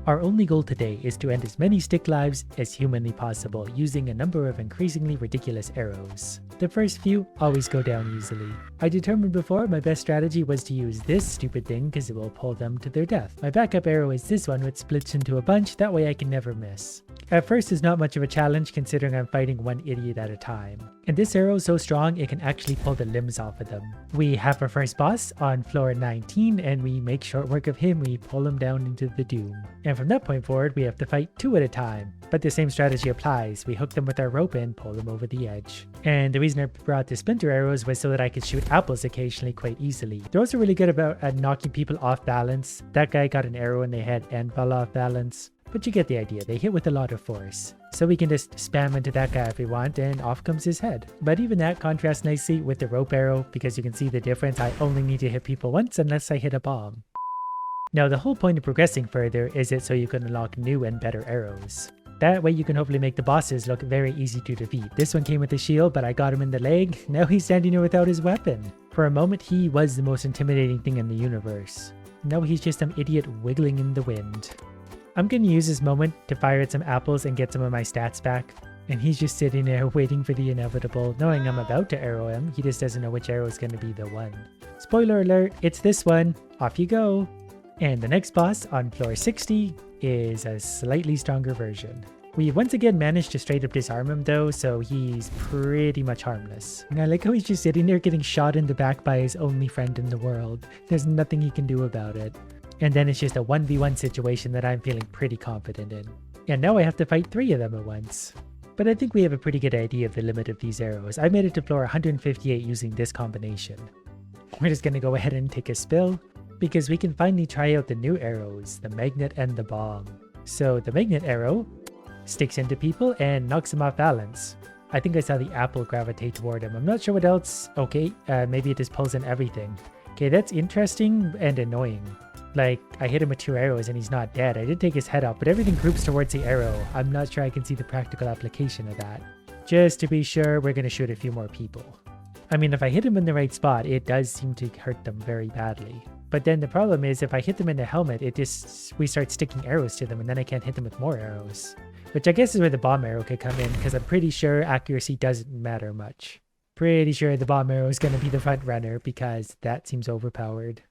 Our only goal today is to end as many stick lives as humanly possible using a number of increasingly ridiculous arrows. The first few always go down easily. I determined before my best strategy was to use this stupid thing because it will pull them to their death. My backup arrow is this one which splits into a bunch, that way I can never miss. At first it's not much of a challenge considering I'm fighting one idiot at a time. And this arrow is so strong it can actually pull the limbs off of them. We have our first boss on floor 19 and we make short work of him, we pull him down into the doom. And from that point forward we have to fight 2 at a time. But the same strategy applies, we hook them with our rope and pull them over the edge. And the reason I brought the splinter arrows was so that I could shoot apples occasionally quite easily. They're also really good at knocking people off balance. That guy got an arrow in the head and fell off balance. But you get the idea, they hit with a lot of force. So we can just spam into that guy if we want and off comes his head. But even that contrasts nicely with the rope arrow because you can see the difference. I only need to hit people once unless I hit a bomb. Now the whole point of progressing further is it so you can unlock new and better arrows. That way you can hopefully make the bosses look very easy to defeat. This one came with a shield, but I got him in the leg. Now he's standing there without his weapon. For a moment he was the most intimidating thing in the universe. Now he's just some idiot wiggling in the wind. I'm going to use this moment to fire at some apples and get some of my stats back. And he's just sitting there waiting for the inevitable, knowing I'm about to arrow him. He just doesn't know which arrow is going to be the one. Spoiler alert, it's this one. Off you go. And the next boss on floor 60 is a slightly stronger version. We once again managed to straight up disarm him though, so he's pretty much harmless. And I like how he's just sitting there getting shot in the back by his only friend in the world. There's nothing he can do about it. And then it's just a 1v1 situation that I'm feeling pretty confident in. And now I have to fight 3 of them at once. But I think we have a pretty good idea of the limit of these arrows. I made it to floor 158 using this combination. We're just going to go ahead and take a spill, because we can finally try out the new arrows, the magnet and the bomb. So the magnet arrow sticks into people and knocks them off balance. I think I saw the apple gravitate toward him. I'm not sure what else. Okay, maybe it just pulls in everything. Okay, that's interesting and annoying. Like, I hit him with 2 arrows and he's not dead. I did take his head off, but everything groups towards the arrow. I'm not sure I can see the practical application of that. Just to be sure, we're going to shoot a few more people. I mean, if I hit him in the right spot, it does seem to hurt them very badly. But then the problem is, if I hit them in the helmet, we start sticking arrows to them and then I can't hit them with more arrows. Which I guess is where the bomb arrow could come in, because I'm pretty sure accuracy doesn't matter much. Pretty sure the bomb arrow is going to be the front runner because that seems overpowered.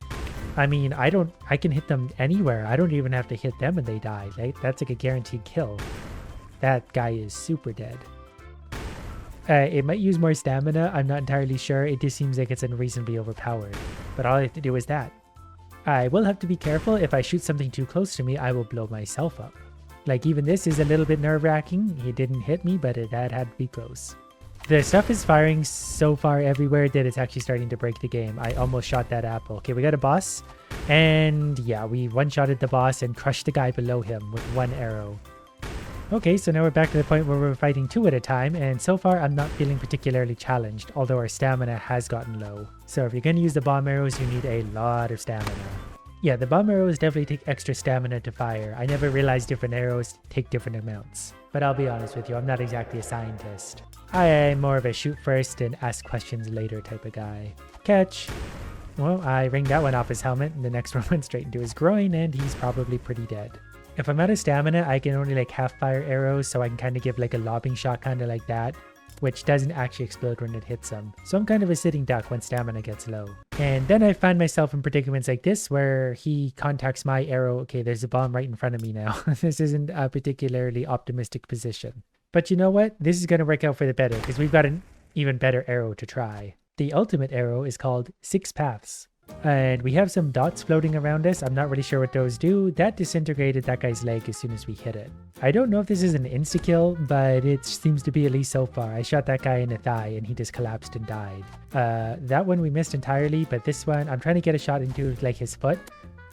I mean, I can hit them anywhere. I don't even have to hit them and they die. That's like a guaranteed kill. That guy is super dead. It might use more stamina. I'm not entirely sure. It just seems like it's unreasonably overpowered. But all I have to do is that. I will have to be careful. If I shoot something too close to me, I will blow myself up. Like even this is a little bit nerve-wracking. He didn't hit me, but that had to be close. The stuff is firing so far everywhere that it's actually starting to break the game. I almost shot that apple. Okay, we got a boss. And yeah, we one-shotted the boss and crushed the guy below him with 1 arrow. Okay, so now we're back to the point where we're fighting 2 at a time. And so far, I'm not feeling particularly challenged, although our stamina has gotten low. So if you're going to use the bomb arrows, you need a lot of stamina. Yeah, the bomb arrows definitely take extra stamina to fire. I never realized different arrows take different amounts. But I'll be honest with you, I'm not exactly a scientist. I'm more of a shoot first and ask questions later type of guy. Catch! Well, I ringed that one off his helmet and the next one went straight into his groin and he's probably pretty dead. If I'm out of stamina, I can only like half fire arrows, so I can kind of give like a lobbing shot kind of like that, which doesn't actually explode when it hits him. So I'm kind of a sitting duck when stamina gets low. And then I find myself in predicaments like this where he contacts my arrow. Okay, there's a bomb right in front of me now. This isn't a particularly optimistic position. But you know what? This is going to work out for the better because we've got an even better arrow to try. The ultimate arrow is called 6 Paths. And we have some dots floating around us. I'm not really sure what those do. That disintegrated that guy's leg as soon as we hit it. I don't know if this is an insta-kill, but it seems to be at least so far. I shot that guy in the thigh and he just collapsed and died. That one we missed entirely, but this one, I'm trying to get a shot into like his foot.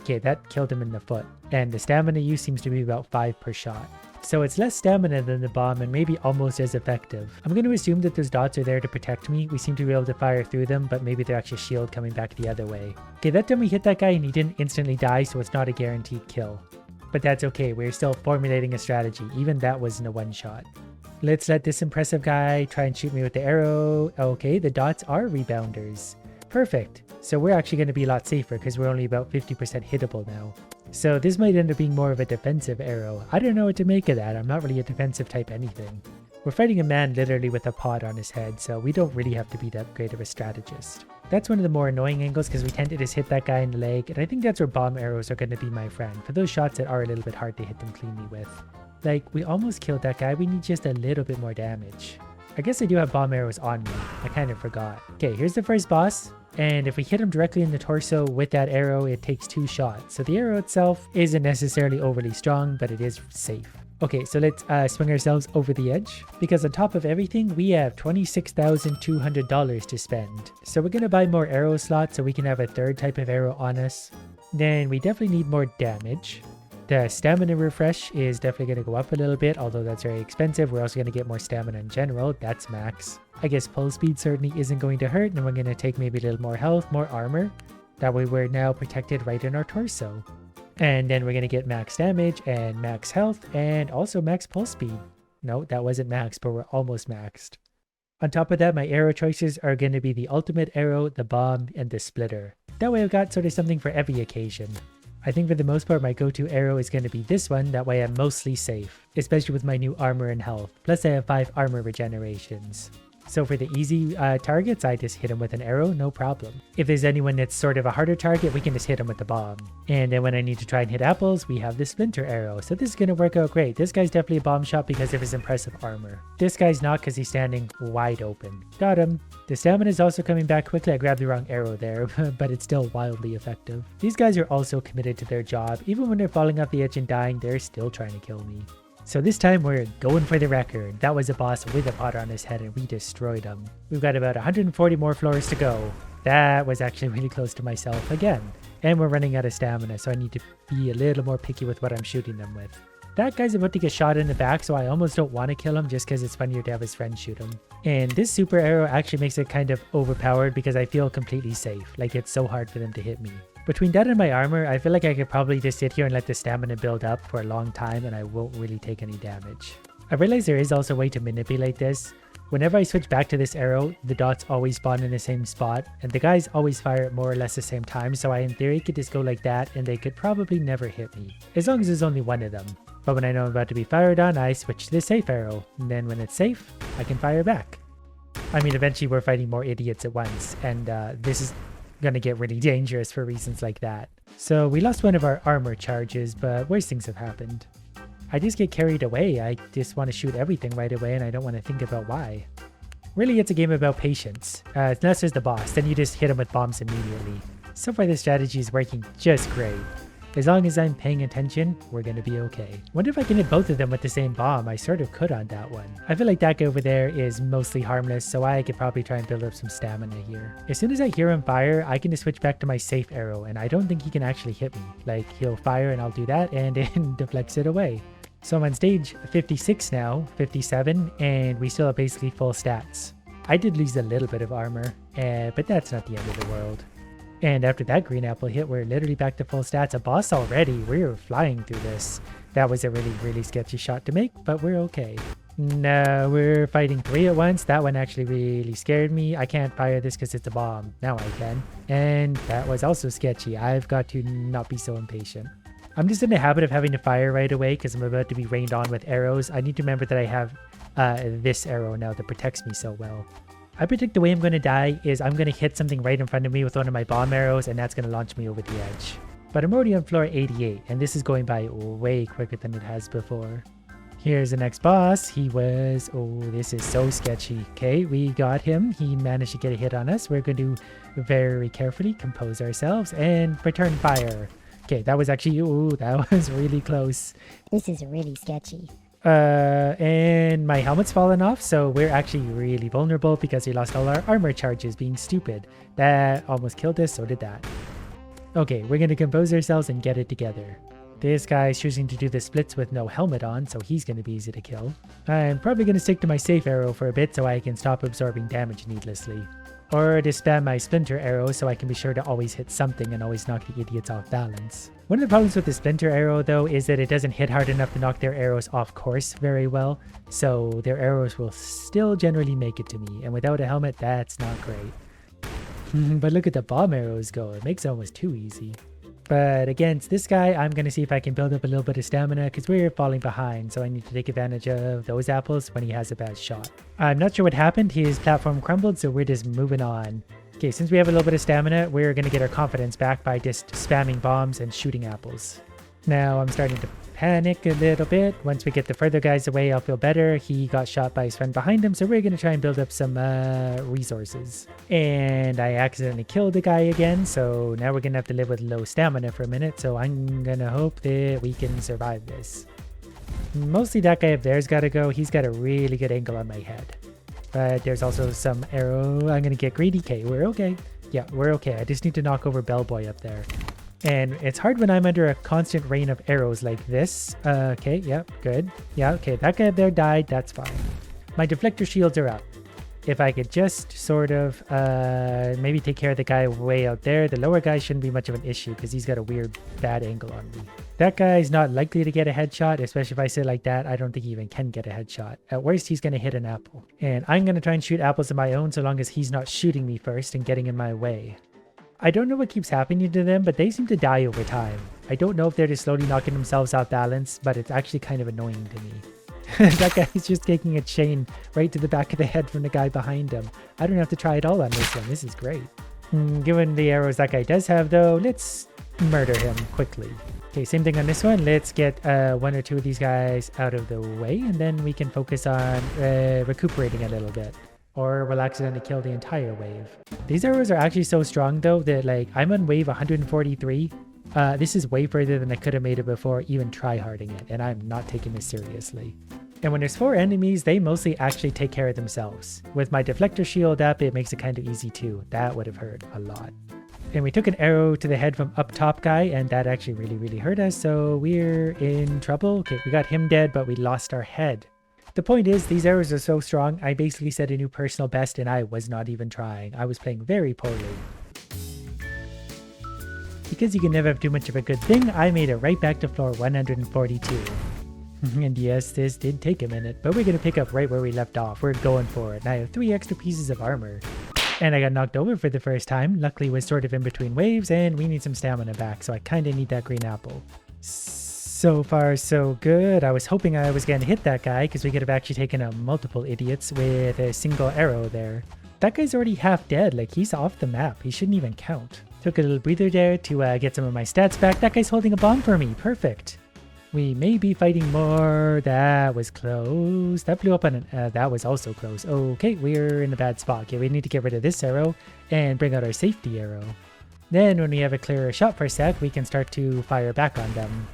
Okay, that killed him in the foot. And the stamina use seems to be about 5 per shot. So it's less stamina than the bomb and maybe almost as effective. I'm going to assume that those dots are there to protect me. We seem to be able to fire through them, but maybe they're actually a shield coming back the other way. Okay, that time we hit that guy and he didn't instantly die, so it's not a guaranteed kill. But that's okay, we're still formulating a strategy. Even that wasn't a one-shot. Let's let this impressive guy try and shoot me with the arrow. Okay, the dots are rebounders. Perfect. So we're actually going to be a lot safer because we're only about 50% hittable now. So this might end up being more of a defensive arrow. I don't know what to make of that. I'm not really a defensive type anything. We're fighting a man literally with a pod on his head, so we don't really have to be that great of a strategist. That's one of the more annoying angles because we tend to just hit that guy in the leg, and I think that's where bomb arrows are going to be my friend, for those shots that are a little bit hard to hit them cleanly with. Like, we almost killed that guy, we need just a little bit more damage. I guess I do have bomb arrows on me, I kind of forgot. Okay, here's the first boss, and if we hit him directly in the torso with that arrow, it takes 2 shots. So the arrow itself isn't necessarily overly strong, but it is safe. Okay, so let's swing ourselves over the edge, because on top of everything, we have $26,200 to spend. So we're going to buy more arrow slots so we can have a third type of arrow on us. Then we definitely need more damage. The stamina refresh is definitely going to go up a little bit, although that's very expensive. We're also going to get more stamina in general. That's max. I guess pull speed certainly isn't going to hurt, and we're going to take maybe a little more health, more armor. That way we're now protected right in our torso. And then we're going to get max damage and max health and also max pulse speed. No, that wasn't max, but we're almost maxed. On top of that, my arrow choices are going to be the ultimate arrow, the bomb, and the splitter. That way I've got sort of something for every occasion. I think for the most part my go-to arrow is going to be this one, that way I'm mostly safe, especially with my new armor and health. Plus I have 5 armor regenerations. So for the easy targets, I just hit him with an arrow, no problem. If there's anyone that's sort of a harder target, we can just hit him with the bomb. And then when I need to try and hit apples, we have the splinter arrow. So this is going to work out great. This guy's definitely a bomb shot because of his impressive armor. This guy's not because he's standing wide open. Got him. The stamina is also coming back quickly. I grabbed the wrong arrow there, but it's still wildly effective. These guys are also committed to their job. Even when they're falling off the edge and dying, they're still trying to kill me. So this time we're going for the record. That was a boss with a pod on his head and we destroyed him. We've got about 140 more floors to go. That was actually really close to myself again. And we're running out of stamina, so I need to be a little more picky with what I'm shooting them with. That guy's about to get shot in the back, so I almost don't want to kill him just because it's funnier to have his friend shoot him. And this super arrow actually makes it kind of overpowered because I feel completely safe. Like, it's so hard for them to hit me. Between that and my armor, I feel like I could probably just sit here and let the stamina build up for a long time and I won't really take any damage. I realize there is also a way to manipulate this. Whenever I switch back to this arrow, the dots always spawn in the same spot, and the guys always fire at more or less the same time, so I in theory could just go like that and they could probably never hit me, as long as there's only one of them. But when I know I'm about to be fired on, I switch to the safe arrow, and then when it's safe, I can fire back. I mean, eventually we're fighting more idiots at once, and this is gonna get really dangerous for reasons like that. So we lost one of our armor charges, but worse things have happened. I just get carried away. I just want to shoot everything right away and I don't want to think about why. Really, it's a game about patience. Unless there's the boss, then you just hit him with bombs immediately. So far this strategy is working just great. As long as I'm paying attention, we're gonna be okay. Wonder if I can hit both of them with the same bomb. I sort of could on that one. I feel like that guy over there is mostly harmless, so I could probably try and build up some stamina here. As soon as I hear him fire, I can just switch back to my safe arrow, and I don't think he can actually hit me. Like, he'll fire and I'll do that, and it deflects it away. So I'm on stage 56 now, 57, and we still have basically full stats. I did lose a little bit of armor, but that's not the end of the world. And after that green apple hit, we're literally back to full stats. A boss already. We're flying through this. That was a really sketchy shot to make, but we're okay. No, we're fighting 3 at once. That one actually really scared me. I can't fire this because it's a bomb. Now I can. And that was also sketchy. I've got to not be so impatient. I'm just in the habit of having to fire right away because I'm about to be rained on with arrows. I need to remember that I have this arrow now that protects me so well. I predict the way I'm going to die is I'm going to hit something right in front of me with one of my bomb arrows and that's going to launch me over the edge. But I'm already on floor 88 and this is going by way quicker than it has before. Here's the next boss. He was... oh, this is so sketchy. Okay, we got him. He managed to get a hit on us. We're going to very carefully compose ourselves and return fire. Okay, that was actually... ooh, that was really close. This is really sketchy. And my helmet's fallen off, so we're actually really vulnerable because we lost all our armor charges being stupid. That almost killed us, so did that. Okay, we're gonna compose ourselves and get it together. This guy's choosing to do the splits with no helmet on, so he's gonna be easy to kill. I'm probably gonna stick to my safe arrow for a bit so I can stop absorbing damage needlessly. Or to spam my splinter arrow so I can be sure to always hit something and always knock the idiots off balance. One of the problems with the splinter arrow though is that it doesn't hit hard enough to knock their arrows off course very well, so their arrows will still generally make it to me, and without a helmet that's not great. But look at the bomb arrows go, it makes it almost too easy. But against this guy, I'm going to see if I can build up a little bit of stamina because we're falling behind. So I need to take advantage of those apples when he has a bad shot. I'm not sure what happened. His platform crumbled, so we're just moving on. Okay, since we have a little bit of stamina, we're going to get our confidence back by just spamming bombs and shooting apples. Now I'm starting to panic a little bit. Once we get the further guys away, I'll feel better. He got shot by his friend behind him, so we're going to try and build up some resources. And I accidentally killed the guy again, so now we're going to have to live with low stamina for a minute, so I'm going to hope that we can survive this. Mostly that guy up there's got to go. He's got a really good angle on my head. But there's also some arrow. I'm going to get greedy. Okay, we're okay. Yeah, we're okay. I just need to knock over Bellboy up there. And it's hard when I'm under a constant rain of arrows like this. Okay, yep, good. Yeah, okay, that guy up there died. That's fine. My deflector shields are up. If I could just sort of maybe take care of the guy way out there, the lower guy shouldn't be much of an issue because he's got a weird bad angle on me. That guy's not likely to get a headshot, especially if I sit like that. I don't think he even can get a headshot. At worst, he's going to hit an apple. And I'm going to try and shoot apples of my own so long as he's not shooting me first and getting in my way. I don't know what keeps happening to them, but they seem to die over time. I don't know if they're just slowly knocking themselves off balance, but it's actually kind of annoying to me. That guy's just taking a chain right to the back of the head from the guy behind him. I don't have to try it all on this one. This is great. Given the arrows that guy does have though, let's murder him quickly. Okay, same thing on this one. Let's get one or two of these guys out of the way, and then we can focus on recuperating a little bit. Or we'll accidentally kill the entire wave. These arrows are actually so strong though that like I'm on wave 143. This is way further than I could have made it before even tryharding it, and I'm not taking this seriously. And when there's 4 enemies, they mostly actually take care of themselves. With my deflector shield up, it makes it kind of easy too. That would have hurt a lot. And we took an arrow to the head from up top guy, and that actually really hurt us, so we're in trouble. Okay, we got him dead, but we lost our head. The point is, these arrows are so strong, I basically set a new personal best and I was not even trying. I was playing very poorly. Because you can never have too much of a good thing, I made it right back to floor 142. And yes, this did take a minute, but we're going to pick up right where we left off. We're going for it. And I have 3 extra pieces of armor. And I got knocked over for the first time. Luckily, was sort of in between waves, and we need some stamina back, so I kind of need that green apple. So far, so good. I was hoping I was going to hit that guy because we could have actually taken out multiple idiots with a single arrow there. That guy's already half dead. Like, he's off the map. He shouldn't even count. Took a little breather there to get some of my stats back. That guy's holding a bomb for me. Perfect. We may be fighting more. That was close. That blew up on an... that was also close. Okay, we're in a bad spot. Okay, we need to get rid of this arrow and bring out our safety arrow. Then when we have a clearer shot per sec, we can start to fire back on them.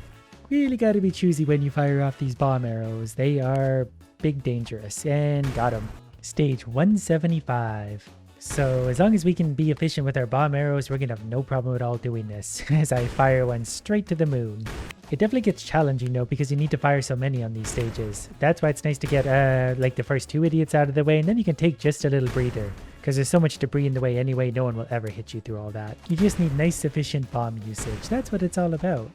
Really gotta be choosy when you fire off these bomb arrows. They are big dangerous. And got him. Stage 175. So as long as we can be efficient with our bomb arrows, we're gonna have no problem at all doing this. As I fire one straight to the moon. It definitely gets challenging though, because you need to fire so many on these stages. That's why it's nice to get like the first 2 idiots out of the way, and then you can take just a little breather. Because there's so much debris in the way anyway, no one will ever hit you through all that. You just need nice efficient bomb usage. That's what it's all about.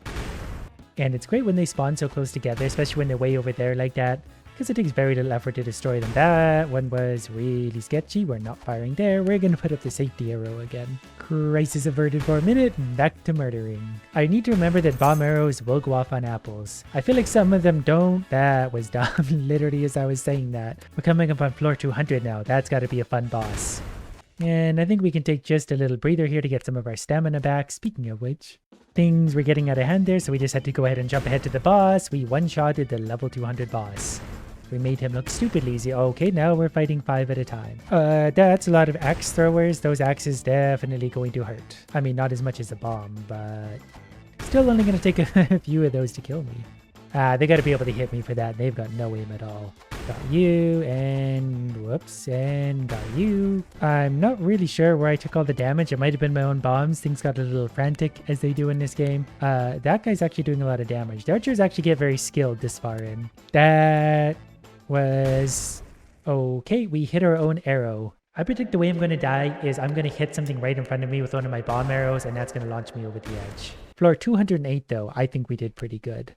And it's great when they spawn so close together, especially when they're way over there like that, because it takes very little effort to destroy them. That one was really sketchy. We're not firing there. We're going to put up the safety arrow again. Crisis averted for a minute, and back to murdering. I need to remember that bomb arrows will go off on apples. I feel like some of them don't. That was dumb, literally as I was saying that. We're coming up on floor 200 now. That's got to be a fun boss. And I think we can take just a little breather here to get some of our stamina back. Speaking of which... things were getting out of hand there, so we just had to go ahead and jump ahead to the boss. We one-shotted the level 200 boss. We made him look stupidly easy. Okay, now we're fighting 5 at a time. That's a lot of axe throwers. Those axes definitely going to hurt. I mean, not as much as a bomb, but still only going to take a few of those to kill me. They got to be able to hit me for that. They've got no aim at all. Got you, and whoops, and got you. I'm not really sure where I took all the damage. It might have been my own bombs. Things got a little frantic, as they do in this game. That guy's actually doing a lot of damage. The archers actually get very skilled this far in. That was... okay, we hit our own arrow. I predict the way I'm going to die is I'm going to hit something right in front of me with one of my bomb arrows, and that's going to launch me over the edge. Floor 208 though, I think we did pretty good.